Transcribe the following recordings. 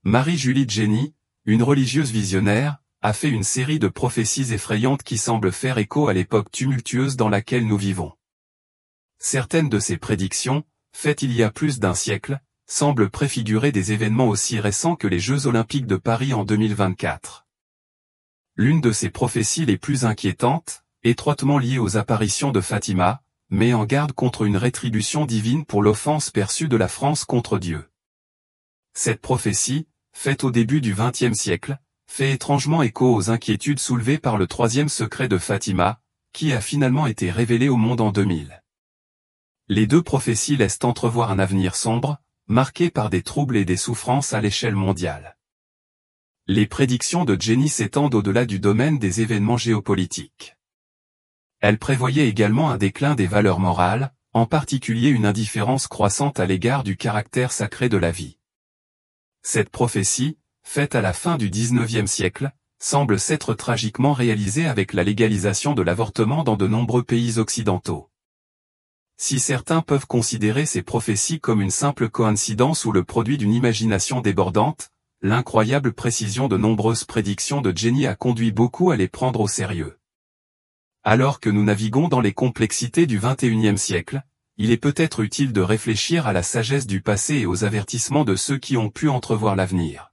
Marie-Julie Jenny, une religieuse visionnaire, a fait une série de prophéties effrayantes qui semblent faire écho à l'époque tumultueuse dans laquelle nous vivons. Certaines de ces prédictions, faites il y a plus d'un siècle, semblent préfigurer des événements aussi récents que les Jeux Olympiques de Paris en 2024. L'une de ces prophéties les plus inquiétantes, étroitement liée aux apparitions de Fatima, met en garde contre une rétribution divine pour l'offense perçue de la France contre Dieu. Cette prophétie, faite au début du XXe siècle, fait étrangement écho aux inquiétudes soulevées par le troisième secret de Fatima, qui a finalement été révélé au monde en 2000. Les deux prophéties laissent entrevoir un avenir sombre, marqué par des troubles et des souffrances à l'échelle mondiale. Les prédictions de Jenny s'étendent au-delà du domaine des événements géopolitiques. Elle prévoyait également un déclin des valeurs morales, en particulier une indifférence croissante à l'égard du caractère sacré de la vie. Cette prophétie, faite à la fin du XIXe siècle, semble s'être tragiquement réalisée avec la légalisation de l'avortement dans de nombreux pays occidentaux. Si certains peuvent considérer ces prophéties comme une simple coïncidence ou le produit d'une imagination débordante, l'incroyable précision de nombreuses prédictions de Jenny a conduit beaucoup à les prendre au sérieux. Alors que nous naviguons dans les complexités du XXIe siècle, il est peut-être utile de réfléchir à la sagesse du passé et aux avertissements de ceux qui ont pu entrevoir l'avenir.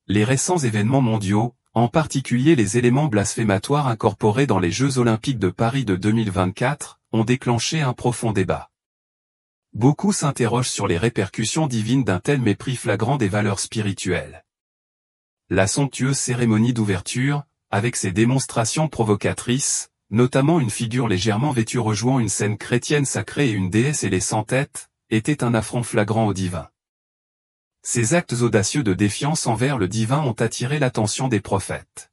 Les récents événements mondiaux, en particulier les éléments blasphématoires incorporés dans les Jeux Olympiques de Paris de 2024, ont déclenché un profond débat. Beaucoup s'interrogent sur les répercussions divines d'un tel mépris flagrant des valeurs spirituelles. La somptueuse cérémonie d'ouverture, avec ses démonstrations provocatrices, notamment une figure légèrement vêtue rejouant une scène chrétienne sacrée et une déesse ailée sans tête, était un affront flagrant au divin. Ces actes audacieux de défiance envers le divin ont attiré l'attention des prophètes.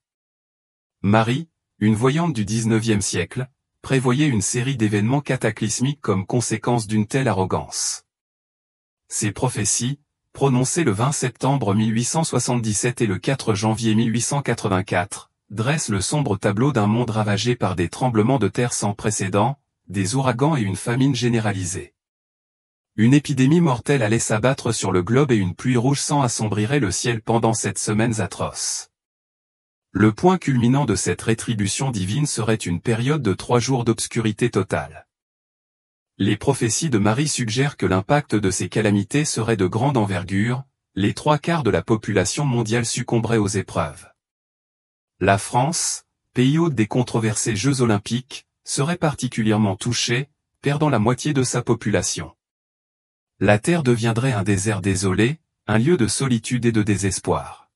Marie, une voyante du XIXe siècle, prévoyait une série d'événements cataclysmiques comme conséquence d'une telle arrogance. Ces prophéties, prononcées le 20 septembre 1877 et le 4 janvier 1884, dressent le sombre tableau d'un monde ravagé par des tremblements de terre sans précédent, des ouragans et une famine généralisée. Une épidémie mortelle allait s'abattre sur le globe et une pluie rouge sang assombrirait le ciel pendant cette semaine atroce. Le point culminant de cette rétribution divine serait une période de 3 jours d'obscurité totale. Les prophéties de Marie suggèrent que l'impact de ces calamités serait de grande envergure, les 3/4 de la population mondiale succomberait aux épreuves. La France, pays hôte des controversés Jeux Olympiques, serait particulièrement touchée, perdant la moitié de sa population. La terre deviendrait un désert désolé, un lieu de solitude et de désespoir.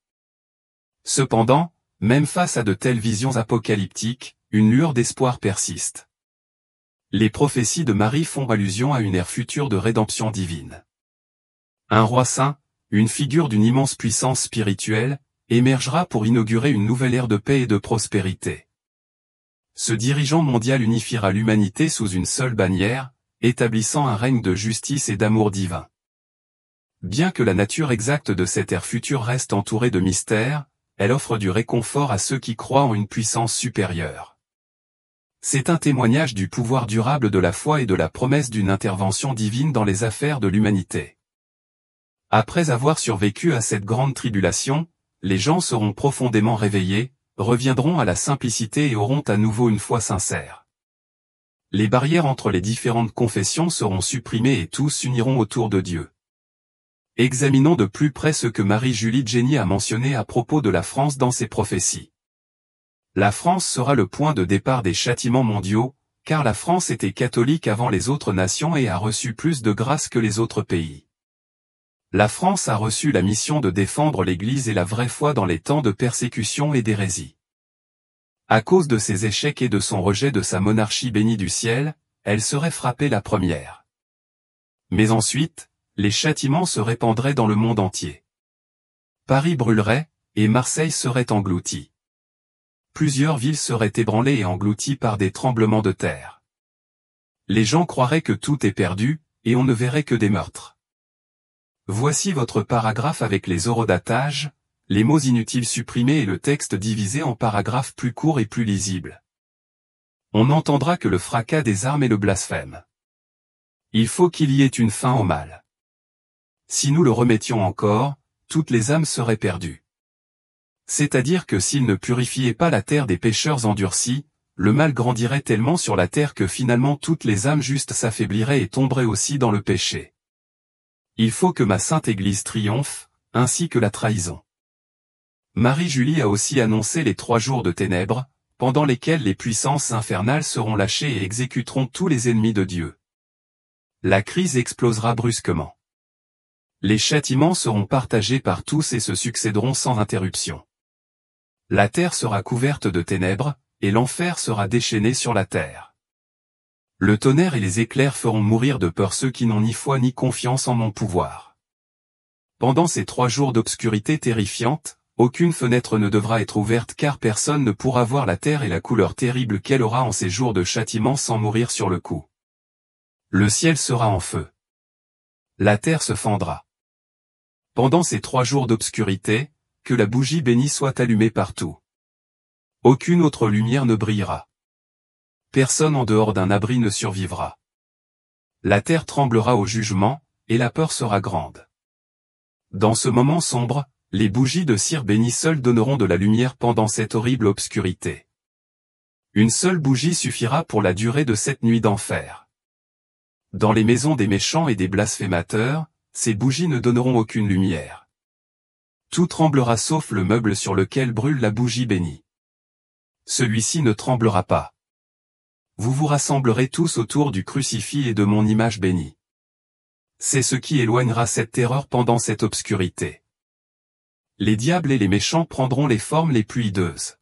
Cependant, même face à de telles visions apocalyptiques, une lueur d'espoir persiste. Les prophéties de Marie font allusion à une ère future de rédemption divine. Un roi saint, une figure d'une immense puissance spirituelle, émergera pour inaugurer une nouvelle ère de paix et de prospérité. Ce dirigeant mondial unifiera l'humanité sous une seule bannière, établissant un règne de justice et d'amour divin. Bien que la nature exacte de cette ère future reste entourée de mystères, elle offre du réconfort à ceux qui croient en une puissance supérieure. C'est un témoignage du pouvoir durable de la foi et de la promesse d'une intervention divine dans les affaires de l'humanité. Après avoir survécu à cette grande tribulation, les gens seront profondément réveillés, reviendront à la simplicité et auront à nouveau une foi sincère. Les barrières entre les différentes confessions seront supprimées et tous s'uniront autour de Dieu. Examinons de plus près ce que Marie-Julie Jenny a mentionné à propos de la France dans ses prophéties. La France sera le point de départ des châtiments mondiaux, car la France était catholique avant les autres nations et a reçu plus de grâce que les autres pays. La France a reçu la mission de défendre l'Église et la vraie foi dans les temps de persécution et d'hérésie. À cause de ses échecs et de son rejet de sa monarchie bénie du ciel, elle serait frappée la première. Mais ensuite, les châtiments se répandraient dans le monde entier. Paris brûlerait, et Marseille serait engloutie. Plusieurs villes seraient ébranlées et englouties par des tremblements de terre. Les gens croiraient que tout est perdu, et on ne verrait que des meurtres. Voici votre paragraphe avec les orodatages, les mots inutiles supprimés et le texte divisé en paragraphes plus courts et plus lisibles. On n'entendra que le fracas des armes et le blasphème. Il faut qu'il y ait une fin au mal. Si nous le remettions encore, toutes les âmes seraient perdues. C'est-à-dire que s'il ne purifiait pas la terre des pécheurs endurcis, le mal grandirait tellement sur la terre que finalement toutes les âmes justes s'affaibliraient et tomberaient aussi dans le péché. Il faut que ma sainte Église triomphe, ainsi que la trahison. Marie-Julie a aussi annoncé les 3 jours de ténèbres, pendant lesquels les puissances infernales seront lâchées et exécuteront tous les ennemis de Dieu. La crise explosera brusquement. Les châtiments seront partagés par tous et se succéderont sans interruption. La terre sera couverte de ténèbres, et l'enfer sera déchaîné sur la terre. Le tonnerre et les éclairs feront mourir de peur ceux qui n'ont ni foi ni confiance en mon pouvoir. Pendant ces 3 jours d'obscurité terrifiante, aucune fenêtre ne devra être ouverte car personne ne pourra voir la terre et la couleur terrible qu'elle aura en ces jours de châtiment sans mourir sur le coup. Le ciel sera en feu. La terre se fendra. Pendant ces 3 jours d'obscurité, que la bougie bénie soit allumée partout. Aucune autre lumière ne brillera. Personne en dehors d'un abri ne survivra. La terre tremblera au jugement, et la peur sera grande. Dans ce moment sombre, les bougies de cire bénie seules donneront de la lumière pendant cette horrible obscurité. Une seule bougie suffira pour la durée de cette nuit d'enfer. Dans les maisons des méchants et des blasphémateurs, ces bougies ne donneront aucune lumière. Tout tremblera sauf le meuble sur lequel brûle la bougie bénie. Celui-ci ne tremblera pas. Vous vous rassemblerez tous autour du crucifix et de mon image bénie. C'est ce qui éloignera cette terreur pendant cette obscurité. Les diables et les méchants prendront les formes les plus hideuses.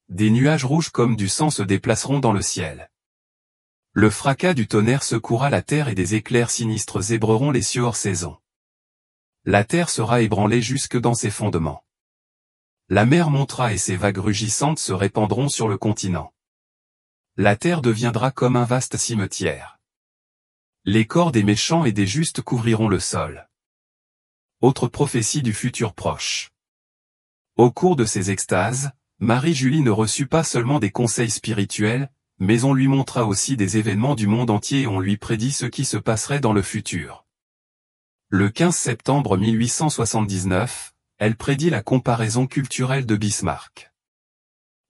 Des nuages rouges comme du sang se déplaceront dans le ciel. Le fracas du tonnerre secouera la terre et des éclairs sinistres zébreront les cieux hors saison. La terre sera ébranlée jusque dans ses fondements. La mer montera et ses vagues rugissantes se répandront sur le continent. La terre deviendra comme un vaste cimetière. Les corps des méchants et des justes couvriront le sol. Autre prophétie du futur proche. Au cours de ces extases, Marie-Julie ne reçut pas seulement des conseils spirituels, mais on lui montra aussi des événements du monde entier et on lui prédit ce qui se passerait dans le futur. Le 15 septembre 1879, elle prédit la comparaison culturelle de Bismarck.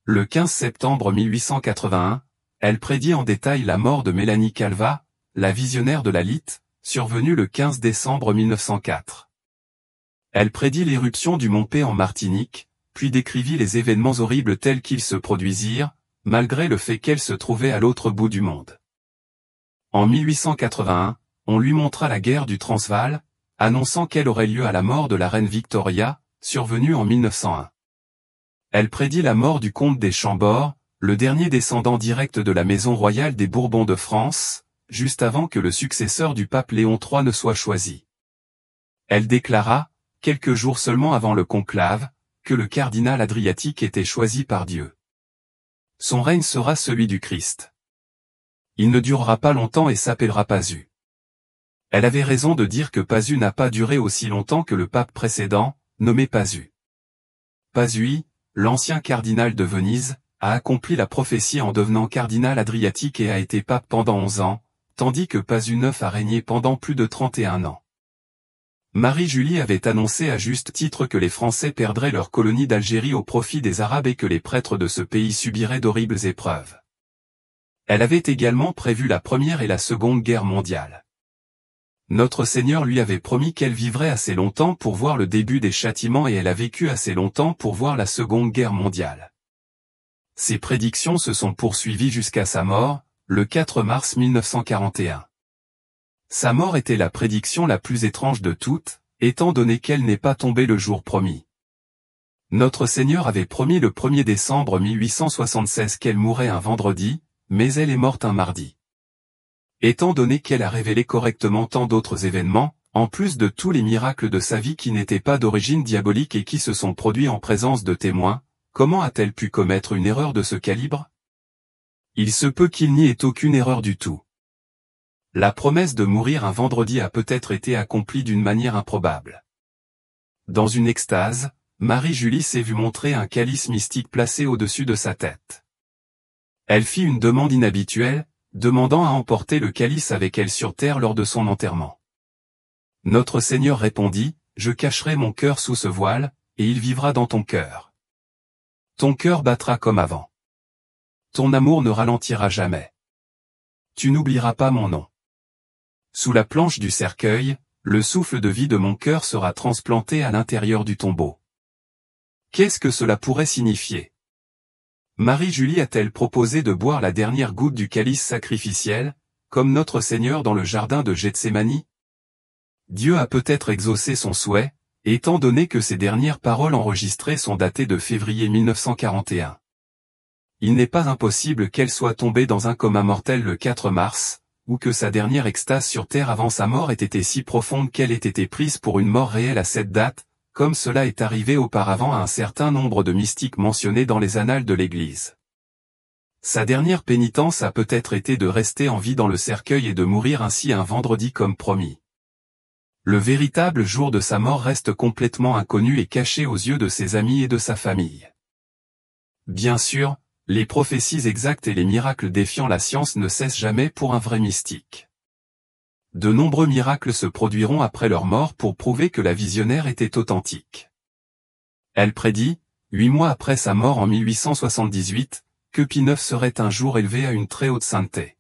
Le 15 septembre 1881, elle prédit en détail la mort de Mélanie Calvat, la visionnaire de la Lite, survenue le 15 décembre 1904. Elle prédit l'éruption du Mont P en Martinique, puis décrivit les événements horribles tels qu'ils se produisirent, malgré le fait qu'elle se trouvait à l'autre bout du monde. En 1881, on lui montra la guerre du Transvaal, annonçant qu'elle aurait lieu à la mort de la reine Victoria, survenue en 1901. Elle prédit la mort du comte des Chambord, le dernier descendant direct de la maison royale des Bourbons de France, juste avant que le successeur du pape Léon III ne soit choisi. Elle déclara, quelques jours seulement avant le conclave, que le cardinal Adriatique était choisi par Dieu. Son règne sera celui du Christ. Il ne durera pas longtemps et s'appellera Pazu. Elle avait raison de dire que Pazu n'a pas duré aussi longtemps que le pape précédent, nommé Pazu. Pasui, l'ancien cardinal de Venise, a accompli la prophétie en devenant cardinal Adriatique et a été pape pendant 11 ans, tandis que Pazu IX a régné pendant plus de 31 ans. Marie-Julie avait annoncé à juste titre que les Français perdraient leur colonie d'Algérie au profit des Arabes et que les prêtres de ce pays subiraient d'horribles épreuves. Elle avait également prévu la Première et la Seconde Guerre mondiale. Notre Seigneur lui avait promis qu'elle vivrait assez longtemps pour voir le début des châtiments et elle a vécu assez longtemps pour voir la Seconde Guerre mondiale. Ces prédictions se sont poursuivies jusqu'à sa mort, le 4 mars 1941. Sa mort était la prédiction la plus étrange de toutes, étant donné qu'elle n'est pas tombée le jour promis. Notre Seigneur avait promis le 1er décembre 1876 qu'elle mourrait un vendredi, mais elle est morte un mardi. Étant donné qu'elle a révélé correctement tant d'autres événements, en plus de tous les miracles de sa vie qui n'étaient pas d'origine diabolique et qui se sont produits en présence de témoins, comment a-t-elle pu commettre une erreur de ce calibre? Il se peut qu'il n'y ait aucune erreur du tout. La promesse de mourir un vendredi a peut-être été accomplie d'une manière improbable. Dans une extase, Marie-Julie s'est vue montrer un calice mystique placé au-dessus de sa tête. Elle fit une demande inhabituelle, demandant à emporter le calice avec elle sur terre lors de son enterrement. Notre Seigneur répondit, je cacherai mon cœur sous ce voile, et il vivra dans ton cœur. Ton cœur battra comme avant. Ton amour ne ralentira jamais. Tu n'oublieras pas mon nom. Sous la planche du cercueil, le souffle de vie de mon cœur sera transplanté à l'intérieur du tombeau. Qu'est-ce que cela pourrait signifier? Marie-Julie a-t-elle proposé de boire la dernière goutte du calice sacrificiel, comme notre Seigneur dans le jardin de Gethsémani? Dieu a peut-être exaucé son souhait, étant donné que ces dernières paroles enregistrées sont datées de février 1941. Il n'est pas impossible qu'elle soit tombée dans un coma mortel le 4 mars, ou que sa dernière extase sur terre avant sa mort ait été si profonde qu'elle ait été prise pour une mort réelle à cette date, comme cela est arrivé auparavant à un certain nombre de mystiques mentionnés dans les annales de l'Église. Sa dernière pénitence a peut-être été de rester en vie dans le cercueil et de mourir ainsi un vendredi comme promis. Le véritable jour de sa mort reste complètement inconnu et caché aux yeux de ses amis et de sa famille. Bien sûr, les prophéties exactes et les miracles défiant la science ne cessent jamais pour un vrai mystique. De nombreux miracles se produiront après leur mort pour prouver que la visionnaire était authentique. Elle prédit, 8 mois après sa mort en 1878, que Pie IX serait un jour élevé à une très haute sainteté.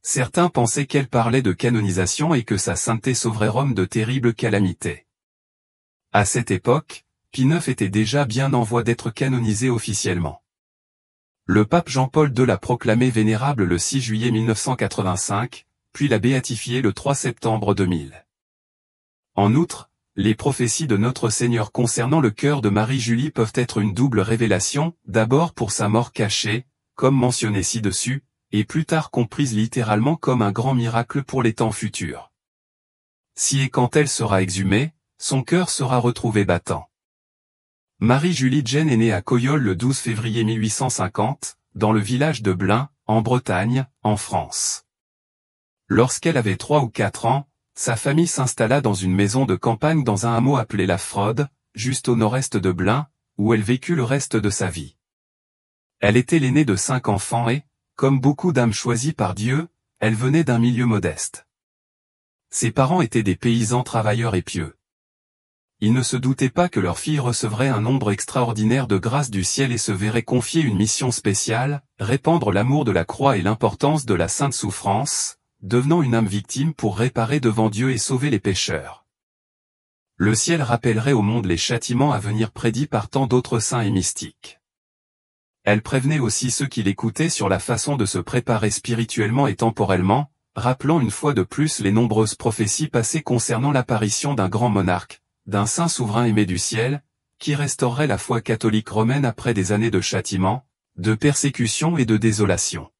Certains pensaient qu'elle parlait de canonisation et que sa sainteté sauverait Rome de terribles calamités. À cette époque, Pie IX était déjà bien en voie d'être canonisé officiellement. Le pape Jean-Paul II l'a proclamé vénérable le 6 juillet 1985, puis l'a béatifié le 3 septembre 2000. En outre, les prophéties de notre Seigneur concernant le cœur de Marie-Julie peuvent être une double révélation, d'abord pour sa mort cachée, comme mentionné ci-dessus, et plus tard comprise littéralement comme un grand miracle pour les temps futurs. Si et quand elle sera exhumée, son cœur sera retrouvé battant. Marie-Julie Jane est née à Coyolles le 12 février 1850, dans le village de Blain, en Bretagne, en France. Lorsqu'elle avait 3 ou 4 ans, sa famille s'installa dans une maison de campagne dans un hameau appelé La Fraude, juste au nord-est de Blain, où elle vécut le reste de sa vie. Elle était l'aînée de 5 enfants et, comme beaucoup d'âmes choisies par Dieu, elle venait d'un milieu modeste. Ses parents étaient des paysans travailleurs et pieux. Ils ne se doutaient pas que leur fille recevrait un nombre extraordinaire de grâces du ciel et se verrait confier une mission spéciale, répandre l'amour de la croix et l'importance de la sainte souffrance, devenant une âme victime pour réparer devant Dieu et sauver les pécheurs. Le ciel rappellerait au monde les châtiments à venir prédits par tant d'autres saints et mystiques. Elle prévenait aussi ceux qui l'écoutaient sur la façon de se préparer spirituellement et temporellement, rappelant une fois de plus les nombreuses prophéties passées concernant l'apparition d'un grand monarque, d'un saint souverain aimé du ciel, qui restaurerait la foi catholique romaine après des années de châtiment, de persécution et de désolation.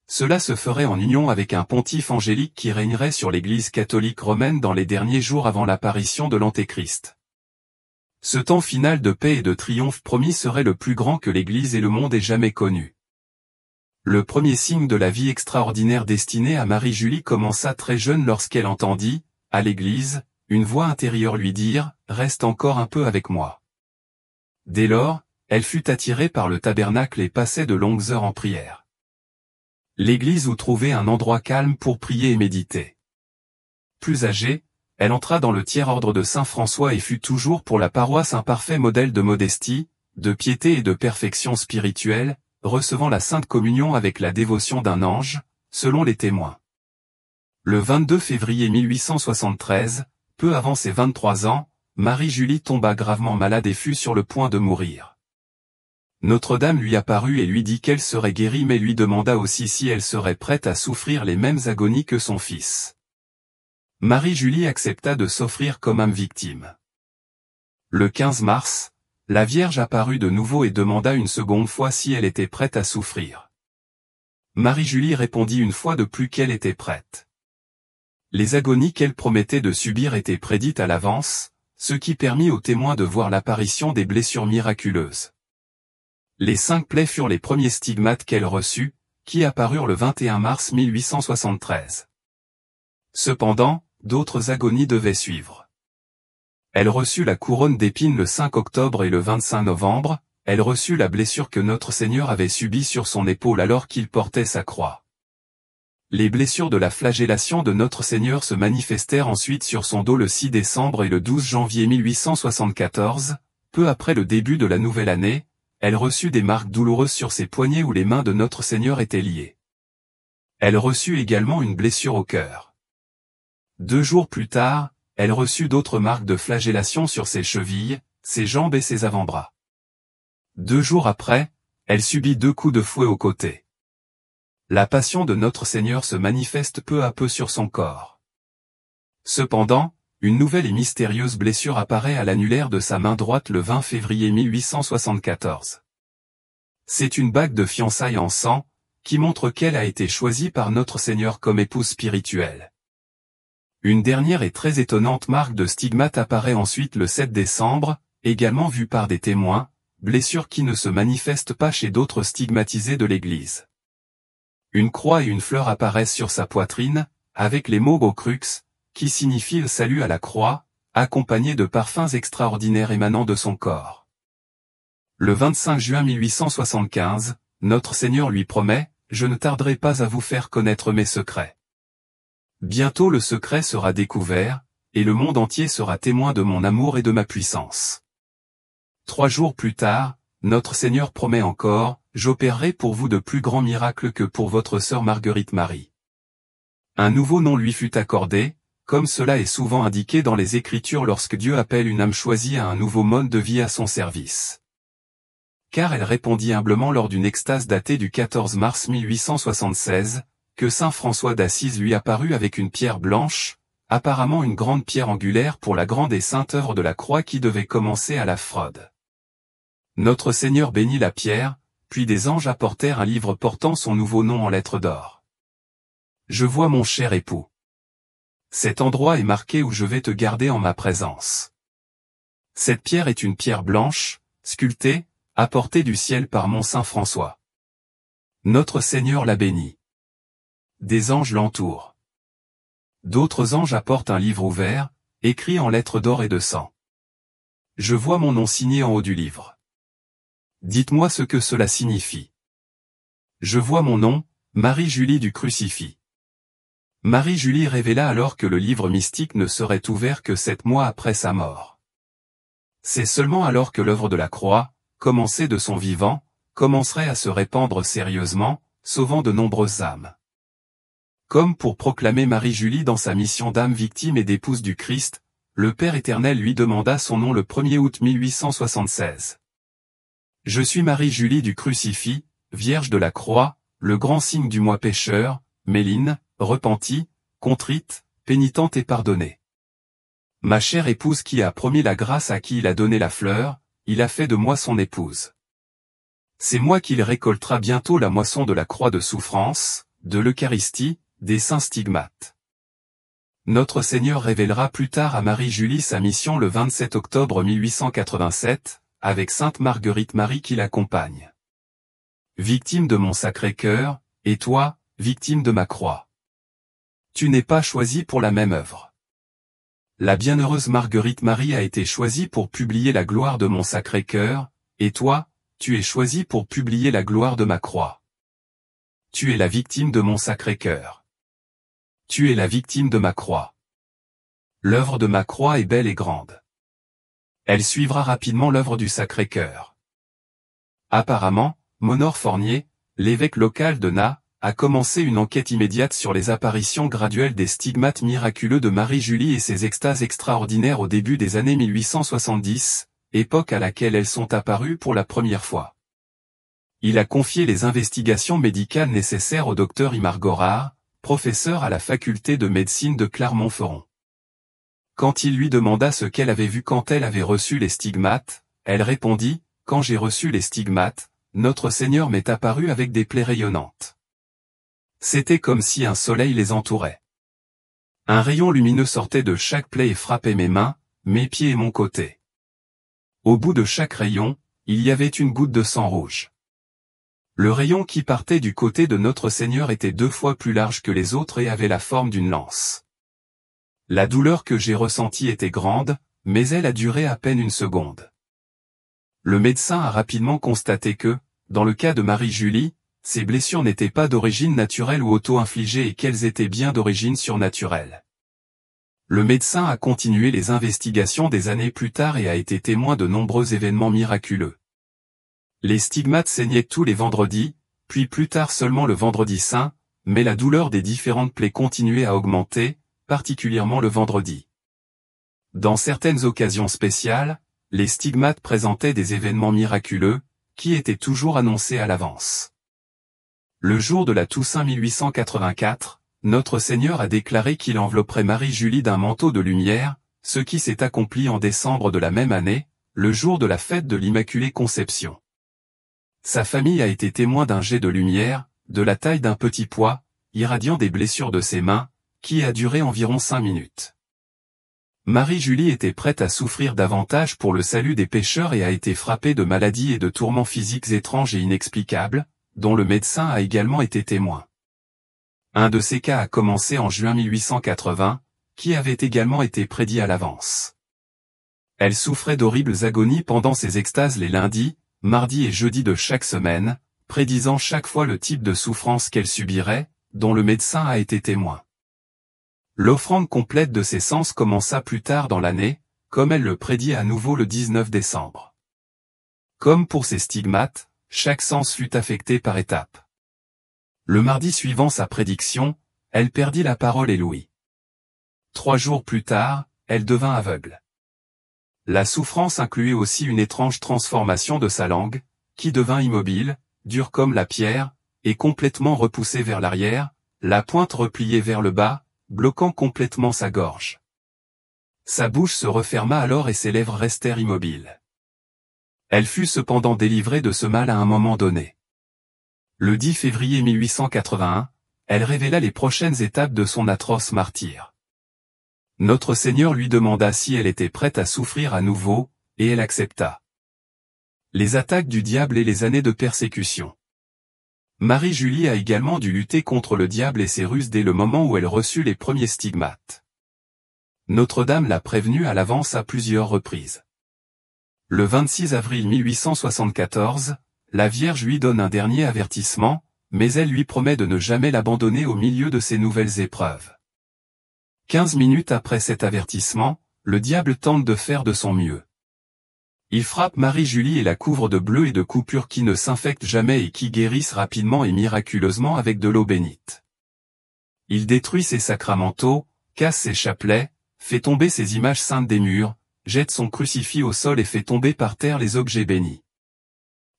Cela se ferait en union avec un pontife angélique qui régnerait sur l'Église catholique romaine dans les derniers jours avant l'apparition de l'Antéchrist. Ce temps final de paix et de triomphe promis serait le plus grand que l'Église et le monde aient jamais connu. Le premier signe de la vie extraordinaire destinée à Marie-Julie commença très jeune lorsqu'elle entendit, à l'Église, une voix intérieure lui dire « Reste encore un peu avec moi ». Dès lors, elle fut attirée par le tabernacle et passait de longues heures en prière. L'église où trouver un endroit calme pour prier et méditer. Plus âgée, elle entra dans le tiers-ordre de Saint-François et fut toujours pour la paroisse un parfait modèle de modestie, de piété et de perfection spirituelle, recevant la Sainte Communion avec la dévotion d'un ange, selon les témoins. Le 22 février 1873, peu avant ses 23 ans, Marie-Julie tomba gravement malade et fut sur le point de mourir. Notre-Dame lui apparut et lui dit qu'elle serait guérie mais lui demanda aussi si elle serait prête à souffrir les mêmes agonies que son fils. Marie-Julie accepta de s'offrir comme âme victime. Le 15 mars, la Vierge apparut de nouveau et demanda une seconde fois si elle était prête à souffrir. Marie-Julie répondit une fois de plus qu'elle était prête. Les agonies qu'elle promettait de subir étaient prédites à l'avance, ce qui permit aux témoins de voir l'apparition des blessures miraculeuses. Les 5 plaies furent les premiers stigmates qu'elle reçut, qui apparurent le 21 mars 1873. Cependant, d'autres agonies devaient suivre. Elle reçut la couronne d'épines le 5 octobre et le 25 novembre, elle reçut la blessure que notre Seigneur avait subie sur son épaule alors qu'il portait sa croix. Les blessures de la flagellation de Notre Seigneur se manifestèrent ensuite sur son dos le 6 décembre et le 12 janvier 1874, peu après le début de la nouvelle année. Elle reçut des marques douloureuses sur ses poignets où les mains de Notre Seigneur étaient liées. Elle reçut également une blessure au cœur. 2 jours plus tard, elle reçut d'autres marques de flagellation sur ses chevilles, ses jambes et ses avant-bras. 2 jours après, elle subit 2 coups de fouet au côté. La passion de Notre Seigneur se manifeste peu à peu sur son corps. Cependant, une nouvelle et mystérieuse blessure apparaît à l'annulaire de sa main droite le 20 février 1874. C'est une bague de fiançailles en sang, qui montre qu'elle a été choisie par Notre Seigneur comme épouse spirituelle. Une dernière et très étonnante marque de stigmate apparaît ensuite le 7 décembre, également vue par des témoins, blessure qui ne se manifeste pas chez d'autres stigmatisés de l'Église. Une croix et une fleur apparaissent sur sa poitrine, avec les mots Crux, qui signifie le salut à la croix, accompagnés de parfums extraordinaires émanant de son corps. Le 25 juin 1875, Notre Seigneur lui promet, « Je ne tarderai pas à vous faire connaître mes secrets. » Bientôt le secret sera découvert, et le monde entier sera témoin de mon amour et de ma puissance. 3 jours plus tard, Notre Seigneur promet encore, « J'opérerai pour vous de plus grands miracles que pour votre sœur Marguerite Marie. » Un nouveau nom lui fut accordé, comme cela est souvent indiqué dans les Écritures lorsque Dieu appelle une âme choisie à un nouveau mode de vie à son service. Car elle répondit humblement lors d'une extase datée du 14 mars 1876, que saint François d'Assise lui apparut avec une pierre blanche, apparemment une grande pierre angulaire pour la grande et sainte œuvre de la croix qui devait commencer à la fraude. Notre Seigneur bénit la pierre, puis des anges apportèrent un livre portant son nouveau nom en lettres d'or. Je vois mon cher époux. Cet endroit est marqué où je vais te garder en ma présence. Cette pierre est une pierre blanche, sculptée, apportée du ciel par mon saint François. Notre Seigneur la bénit. Des anges l'entourent. D'autres anges apportent un livre ouvert, écrit en lettres d'or et de sang. Je vois mon nom signé en haut du livre. Dites-moi ce que cela signifie. Je vois mon nom, Marie-Julie du Crucifix. Marie-Julie révéla alors que le livre mystique ne serait ouvert que 7 mois après sa mort. C'est seulement alors que l'œuvre de la croix, commencée de son vivant, commencerait à se répandre sérieusement, sauvant de nombreuses âmes. Comme pour proclamer Marie-Julie dans sa mission d'âme victime et d'épouse du Christ, le Père éternel lui demanda son nom le 1er août 1876. Je suis Marie-Julie du Crucifix, Vierge de la Croix, le grand signe du moi pécheur, Méline, repentie, contrite, pénitente et pardonnée. Ma chère épouse qui a promis la grâce à qui il a donné la fleur, il a fait de moi son épouse. C'est moi qu'il récoltera bientôt la moisson de la croix de souffrance, de l'Eucharistie, des saints stigmates. Notre Seigneur révélera plus tard à Marie-Julie sa mission le 27 octobre 1887, avec sainte Marguerite Marie qui l'accompagne. Victime de mon Sacré-Cœur, et toi, victime de ma croix. Tu n'es pas choisi pour la même œuvre. La bienheureuse Marguerite Marie a été choisie pour publier la gloire de mon Sacré-Cœur, et toi, tu es choisi pour publier la gloire de ma croix. Tu es la victime de mon Sacré-Cœur. Tu es la victime de ma croix. L'œuvre de ma croix est belle et grande. Elle suivra rapidement l'œuvre du Sacré-Cœur. Apparemment, Monor Fournier, l'évêque local de Na, a commencé une enquête immédiate sur les apparitions graduelles des stigmates miraculeux de Marie-Julie et ses extases extraordinaires au début des années 1870, époque à laquelle elles sont apparues pour la première fois. Il a confié les investigations médicales nécessaires au docteur Imar Gorard, professeur à la faculté de médecine de Clermont-Ferrand. Quand il lui demanda ce qu'elle avait vu quand elle avait reçu les stigmates, elle répondit, « Quand j'ai reçu les stigmates, Notre Seigneur m'est apparu avec des plaies rayonnantes. C'était comme si un soleil les entourait. Un rayon lumineux sortait de chaque plaie et frappait mes mains, mes pieds et mon côté. Au bout de chaque rayon, il y avait une goutte de sang rouge. Le rayon qui partait du côté de Notre Seigneur était 2 fois plus large que les autres et avait la forme d'une lance. La douleur que j'ai ressentie était grande, mais elle a duré à peine 1 seconde. Le médecin a rapidement constaté que, dans le cas de Marie-Julie, ces blessures n'étaient pas d'origine naturelle ou auto-infligée et qu'elles étaient bien d'origine surnaturelle. Le médecin a continué les investigations des années plus tard et a été témoin de nombreux événements miraculeux. Les stigmates saignaient tous les vendredis, puis plus tard seulement le vendredi saint, mais la douleur des différentes plaies continuait à augmenter, particulièrement le vendredi. Dans certaines occasions spéciales, les stigmates présentaient des événements miraculeux, qui étaient toujours annoncés à l'avance. Le jour de la Toussaint 1884, Notre Seigneur a déclaré qu'il envelopperait Marie-Julie d'un manteau de lumière, ce qui s'est accompli en décembre de la même année, le jour de la fête de l'Immaculée Conception. Sa famille a été témoin d'un jet de lumière, de la taille d'un petit pois, irradiant des blessures de ses mains, qui a duré environ 5 minutes. Marie-Julie était prête à souffrir davantage pour le salut des pécheurs et a été frappée de maladies et de tourments physiques étranges et inexplicables, dont le médecin a également été témoin. Un de ces cas a commencé en juin 1880, qui avait également été prédit à l'avance. Elle souffrait d'horribles agonies pendant ses extases les lundis, mardis et jeudis de chaque semaine, prédisant chaque fois le type de souffrance qu'elle subirait, dont le médecin a été témoin. L'offrande complète de ses sens commença plus tard dans l'année, comme elle le prédit à nouveau le 19 décembre. Comme pour ses stigmates, chaque sens fut affecté par étapes. Le mardi suivant sa prédiction, elle perdit la parole et l'ouïe. 3 jours plus tard, elle devint aveugle. La souffrance incluait aussi une étrange transformation de sa langue, qui devint immobile, dure comme la pierre, et complètement repoussée vers l'arrière, la pointe repliée vers le bas, bloquant complètement sa gorge. Sa bouche se referma alors et ses lèvres restèrent immobiles. Elle fut cependant délivrée de ce mal à un moment donné. Le 10 février 1881, elle révéla les prochaines étapes de son atroce martyre. Notre Seigneur lui demanda si elle était prête à souffrir à nouveau, et elle accepta. Les attaques du diable et les années de persécution. Marie-Julie a également dû lutter contre le diable et ses ruses dès le moment où elle reçut les premiers stigmates. Notre-Dame l'a prévenue à l'avance à plusieurs reprises. Le 26 avril 1874, la Vierge lui donne un dernier avertissement, mais elle lui promet de ne jamais l'abandonner au milieu de ses nouvelles épreuves. 15 minutes après cet avertissement, le diable tente de faire de son mieux. Il frappe Marie-Julie et la couvre de bleus et de coupures qui ne s'infectent jamais et qui guérissent rapidement et miraculeusement avec de l'eau bénite. Il détruit ses sacramentaux, casse ses chapelets, fait tomber ses images saintes des murs, jette son crucifix au sol et fait tomber par terre les objets bénis.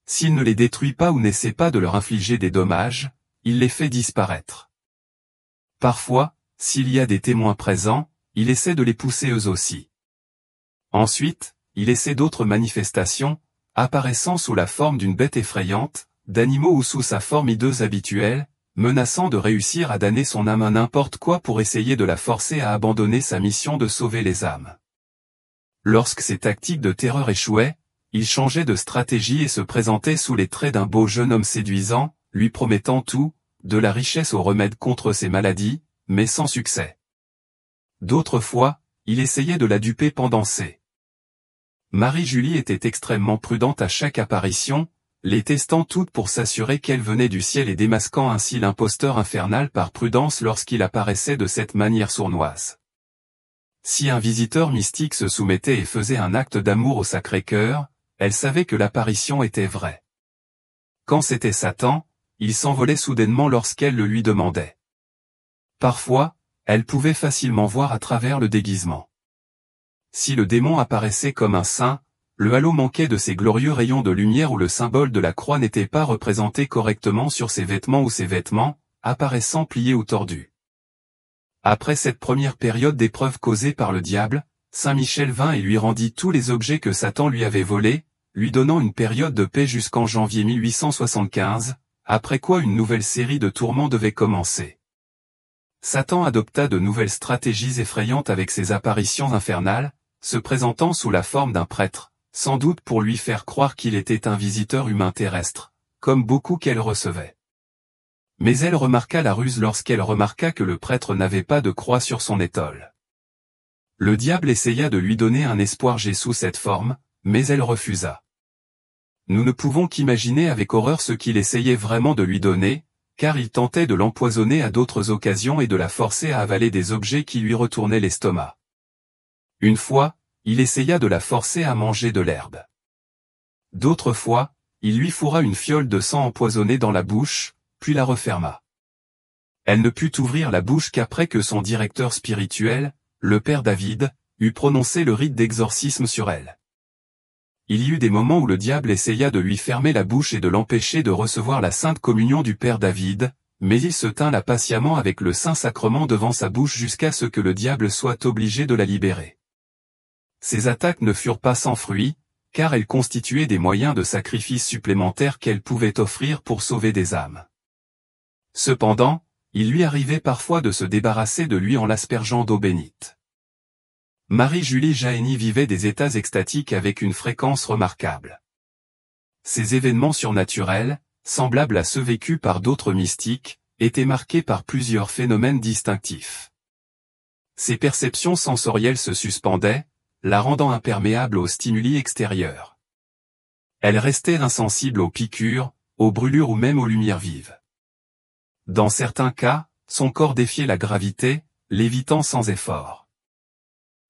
S'il ne les détruit pas ou n'essaie pas de leur infliger des dommages, il les fait disparaître. Parfois, s'il y a des témoins présents, il essaie de les pousser eux aussi. Ensuite, il essaie d'autres manifestations, apparaissant sous la forme d'une bête effrayante, d'animaux ou sous sa forme hideuse habituelle, menaçant de réussir à damner son âme à n'importe quoi pour essayer de la forcer à abandonner sa mission de sauver les âmes. Lorsque ces tactiques de terreur échouaient, il changeait de stratégie et se présentait sous les traits d'un beau jeune homme séduisant, lui promettant tout, de la richesse au remède contre ses maladies, mais sans succès. D'autres fois, il essayait de la duper pendant ses. Marie-Julie était extrêmement prudente à chaque apparition, les testant toutes pour s'assurer qu'elle venait du ciel et démasquant ainsi l'imposteur infernal par prudence lorsqu'il apparaissait de cette manière sournoise. Si un visiteur mystique se soumettait et faisait un acte d'amour au Sacré-Cœur, elle savait que l'apparition était vraie. Quand c'était Satan, il s'envolait soudainement lorsqu'elle le lui demandait. Parfois, elle pouvait facilement voir à travers le déguisement. Si le démon apparaissait comme un saint, le halo manquait de ces glorieux rayons de lumière où le symbole de la croix n'était pas représenté correctement sur ses vêtements ou ses vêtements, apparaissant pliés ou tordus. Après cette première période d'épreuve causée par le diable, Saint Michel vint et lui rendit tous les objets que Satan lui avait volés, lui donnant une période de paix jusqu'en janvier 1875, après quoi une nouvelle série de tourments devait commencer. Satan adopta de nouvelles stratégies effrayantes avec ses apparitions infernales, se présentant sous la forme d'un prêtre, sans doute pour lui faire croire qu'il était un visiteur humain terrestre, comme beaucoup qu'elle recevait. Mais elle remarqua la ruse lorsqu'elle remarqua que le prêtre n'avait pas de croix sur son étole. Le diable essaya de lui donner un espoir sous cette forme, mais elle refusa. nous ne pouvons qu'imaginer avec horreur ce qu'il essayait vraiment de lui donner, car il tentait de l'empoisonner à d'autres occasions et de la forcer à avaler des objets qui lui retournaient l'estomac. Une fois, il essaya de la forcer à manger de l'herbe. D'autres fois, il lui fourra une fiole de sang empoisonné dans la bouche, puis la referma. Elle ne put ouvrir la bouche qu'après que son directeur spirituel, le père David, eut prononcé le rite d'exorcisme sur elle. Il y eut des moments où le diable essaya de lui fermer la bouche et de l'empêcher de recevoir la sainte communion du père David, mais il se tint là patiemment avec le Saint-Sacrement devant sa bouche jusqu'à ce que le diable soit obligé de la libérer. Ces attaques ne furent pas sans fruit, car elles constituaient des moyens de sacrifice supplémentaires qu'elle pouvait offrir pour sauver des âmes. Cependant, il lui arrivait parfois de se débarrasser de lui en l'aspergeant d'eau bénite. Marie-Julie Jahenny vivait des états extatiques avec une fréquence remarquable. Ces événements surnaturels, semblables à ceux vécus par d'autres mystiques, étaient marqués par plusieurs phénomènes distinctifs. Ses perceptions sensorielles se suspendaient, la rendant imperméable aux stimuli extérieurs. Elle restait insensible aux piqûres, aux brûlures ou même aux lumières vives. Dans certains cas, son corps défiait la gravité, l'évitant sans effort.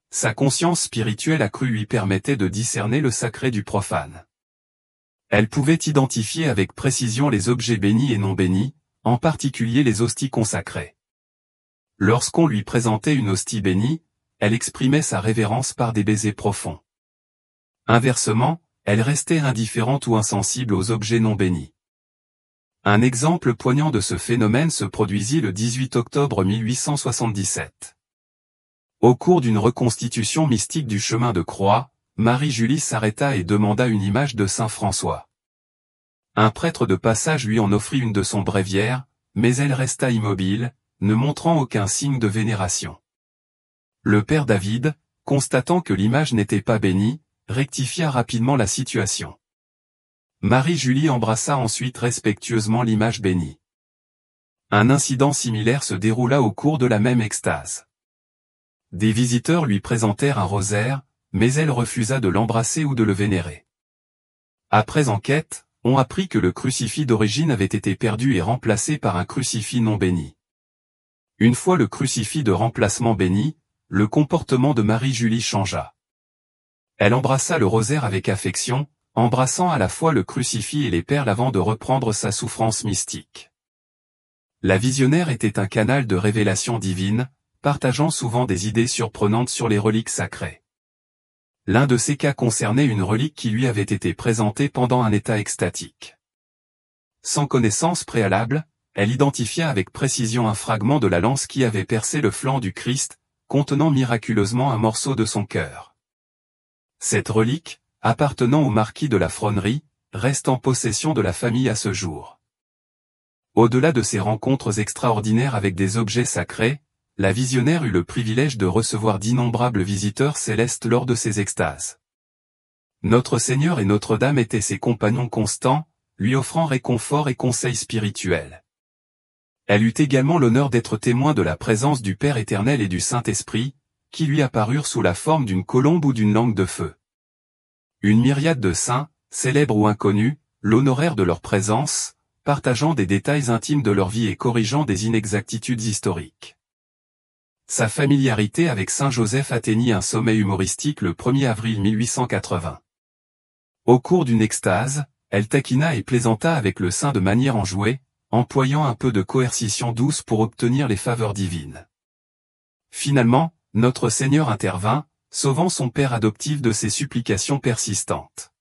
Sa conscience spirituelle accrue lui permettait de discerner le sacré du profane. Elle pouvait identifier avec précision les objets bénis et non bénis, en particulier les hosties consacrées. Lorsqu'on lui présentait une hostie bénie, elle exprimait sa révérence par des baisers profonds. Inversement, elle restait indifférente ou insensible aux objets non bénis. Un exemple poignant de ce phénomène se produisit le 18 octobre 1877. Au cours d'une reconstitution mystique du chemin de croix, Marie-Julie s'arrêta et demanda une image de saint François. Un prêtre de passage lui en offrit une de son bréviaire, mais elle resta immobile, ne montrant aucun signe de vénération. Le père David, constatant que l'image n'était pas bénie, rectifia rapidement la situation. Marie-Julie embrassa ensuite respectueusement l'image bénie. Un incident similaire se déroula au cours de la même extase. Des visiteurs lui présentèrent un rosaire, mais elle refusa de l'embrasser ou de le vénérer. Après enquête, on apprit que le crucifix d'origine avait été perdu et remplacé par un crucifix non béni. Une fois le crucifix de remplacement béni, le comportement de Marie-Julie changea. Elle embrassa le rosaire avec affection, embrassant à la fois le crucifix et les perles avant de reprendre sa souffrance mystique. La visionnaire était un canal de révélation divine, partageant souvent des idées surprenantes sur les reliques sacrées. L'un de ces cas concernait une relique qui lui avait été présentée pendant un état extatique. Sans connaissance préalable, elle identifia avec précision un fragment de la lance qui avait percé le flanc du Christ, contenant miraculeusement un morceau de son cœur. Cette relique, appartenant au marquis de la Fronnerie, reste en possession de la famille à ce jour. Au-delà de ces rencontres extraordinaires avec des objets sacrés, la visionnaire eut le privilège de recevoir d'innombrables visiteurs célestes lors de ses extases. Notre Seigneur et Notre-Dame étaient ses compagnons constants, lui offrant réconfort et conseils spirituels. Elle eut également l'honneur d'être témoin de la présence du Père éternel et du Saint-Esprit, qui lui apparurent sous la forme d'une colombe ou d'une langue de feu. Une myriade de saints, célèbres ou inconnus, l'honorèrent de leur présence, partageant des détails intimes de leur vie et corrigeant des inexactitudes historiques. Sa familiarité avec Saint Joseph atteignit un sommet humoristique le 1er avril 1880. Au cours d'une extase, elle taquina et plaisanta avec le saint de manière enjouée, employant un peu de coercition douce pour obtenir les faveurs divines. Finalement, notre Seigneur intervint, sauvant son père adoptif de ses supplications persistantes.